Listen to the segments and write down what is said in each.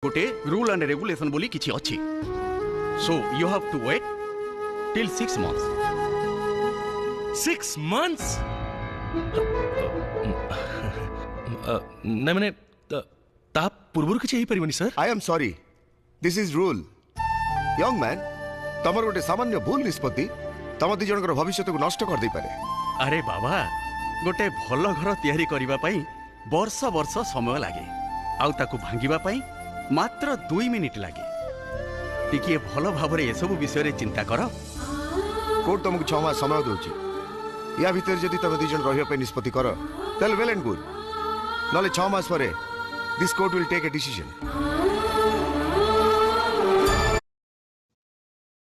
गोटे rule and regulation बोली किछि अछि so you have to wait till 6 months 6 months ना माने ता पूर्वरु किछि परिबनी sir I am sorry this is rule young man तमर गोटे सामान्य भूल निष्पत्ति तम दी जनकर भविष्य को नष्ट कर दे पारे। अरे बाबा गोटे भल घर तैयारी करिबा पई वर्ष वर्ष समय लागे आउ ताकू भांगिबा पई मात्र 2 मिनिट लागे टिकिए भल भाबरे ए सब विषय रे चिंता कर। कोर्ट तुमको 6 मास समय दोची या भीतर जदि तुम दी जन रहिया पे निष्पत्ति कर तेल वेल एंड गुड नले 6 मास परे this court will take a decision.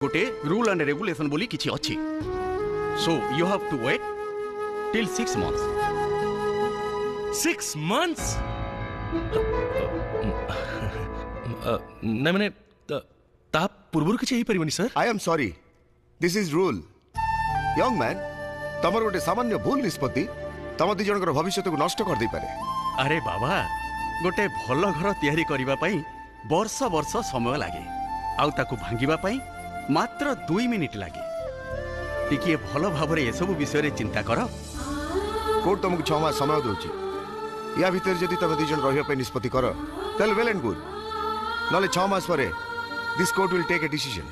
गोटे रूल एंड रेगुलेशन बोली किछि अछि so you have to wait till 6 months 6 months ना माने ता पूर्वरु किछि परिबनी sir I am sorry this is rule young man तमर गोटे सामान्य भूल निष्पत्ति तम दी जनकर भविष्य को नष्ट कर दे पारे। अरे बाबा गोटे भल घर तैयारी करिबा पई वर्ष वर्ष समय लागे आउ ताकू भांगिबा पई मात्र 2 मिनिट लागे टिकिए भल भाबरे ए सब विषय रे चिंता कर। कोर्ट तुमको 6 मास समय दोची या भीतर जदि तुम दी जन रहिया पे निष्पत्ति कर तेल वेल एंड गुड नले 6 मास परे this court will take a decision.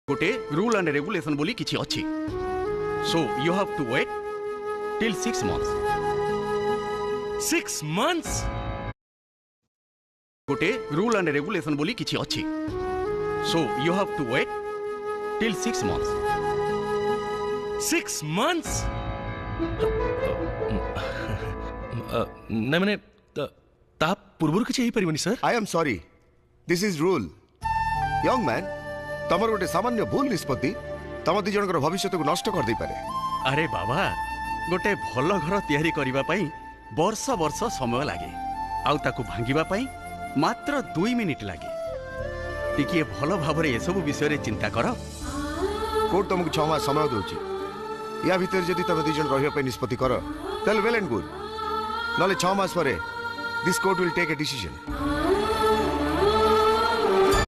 गोटे रूल एंड रेगुलेशन बोली किछि अछि so you have to wait till 6 months 6 months गोटे रूल एंड रेगुलेशन बोली किछि अछि so you have to wait till 6 months 6 months ना माने ता पूर्वरु किछि परिबनी sir I am sorry this is rule young man तमर गोटे सामान्य भूल निष्पत्ति तम दी जनकर भविष्य को नष्ट कर दे पारे। अरे बाबा गोटे भल घर तैयारी करिबा पई वर्ष वर्ष समय लागे आउ ताकू भांगिबा पई मात्र 2 मिनिट लागे टिकिए भल भाबरे ए सब विषय रे चिंता कर। कोर्ट तुमको 6 मास समय दोची या भीतर जदि तुम दी जन रहिया पे निष्पत्ति कर तेल वेल एंड गुड नले 6 मास परे this court will take a decision.